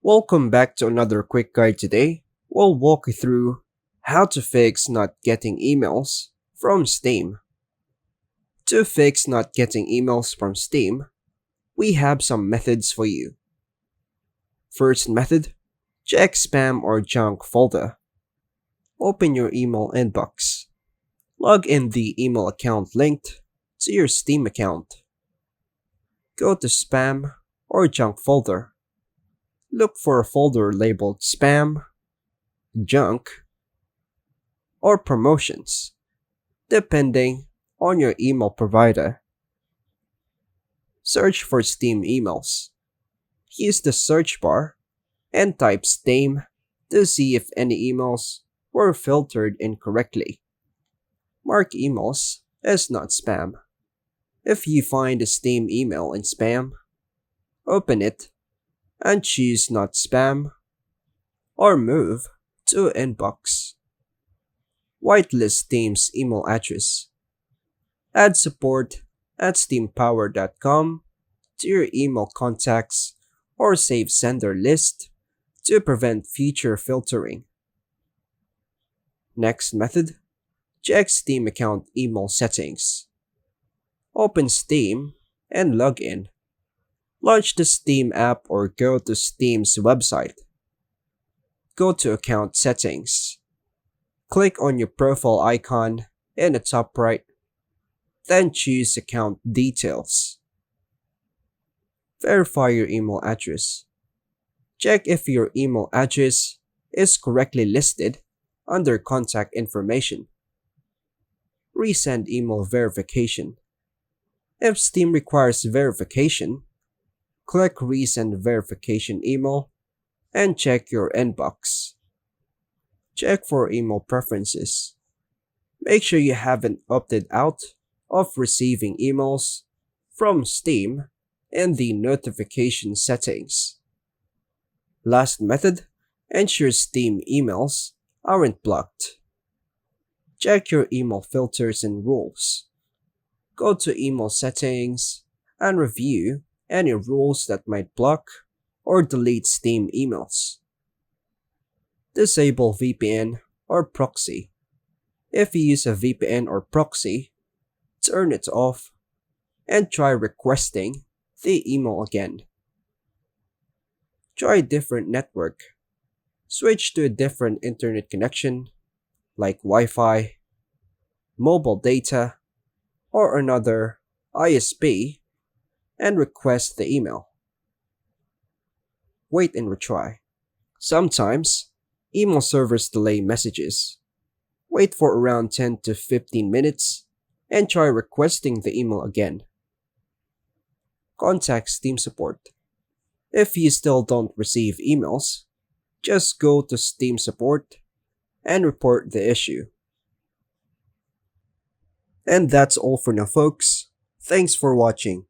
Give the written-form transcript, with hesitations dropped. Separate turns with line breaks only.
Welcome back to another quick guide today. We'll walk you through how to fix not getting emails from Steam. To fix not getting emails from Steam, we have some methods for you. First method, check spam or junk folder. Open your email inbox. Log in the email account linked to your Steam account. Go to spam or junk folder. Look for a folder labeled spam, junk, or promotions, depending on your email provider. Search for Steam emails. Use the search bar and type Steam to see if any emails were filtered incorrectly. Mark emails as not spam. If you find a Steam email in spam, open it and choose not spam or move to inbox. Whitelist Steam's email address. Add support at steampower.com to your email contacts or save sender list to prevent future filtering. Next method, check Steam account email settings. Open Steam and log in. Launch the Steam app or go to Steam's website. Go to Account Settings. Click on your profile icon in the top right, then choose Account Details. Verify your email address. Check if your email address is correctly listed under Contact Information. Resend email verification. If Steam requires verification, click Resend Verification Email and check your inbox. Check for email preferences. Make sure you haven't opted out of receiving emails from Steam in the notification settings. Last method, ensure Steam emails aren't blocked. Check your email filters and rules. Go to Email Settings and review any rules that might block or delete Steam emails. Disable VPN or proxy. If you use a VPN or proxy, turn it off and try requesting the email again. Try a different network. Switch to a different internet connection like Wi-Fi, mobile data, or another ISP and request the email. Wait and retry. Sometimes, email servers delay messages. Wait for around 10 to 15 minutes and try requesting the email again. Contact Steam support. If you still don't receive emails, just go to Steam support and report the issue. And that's all for now, folks. Thanks for watching.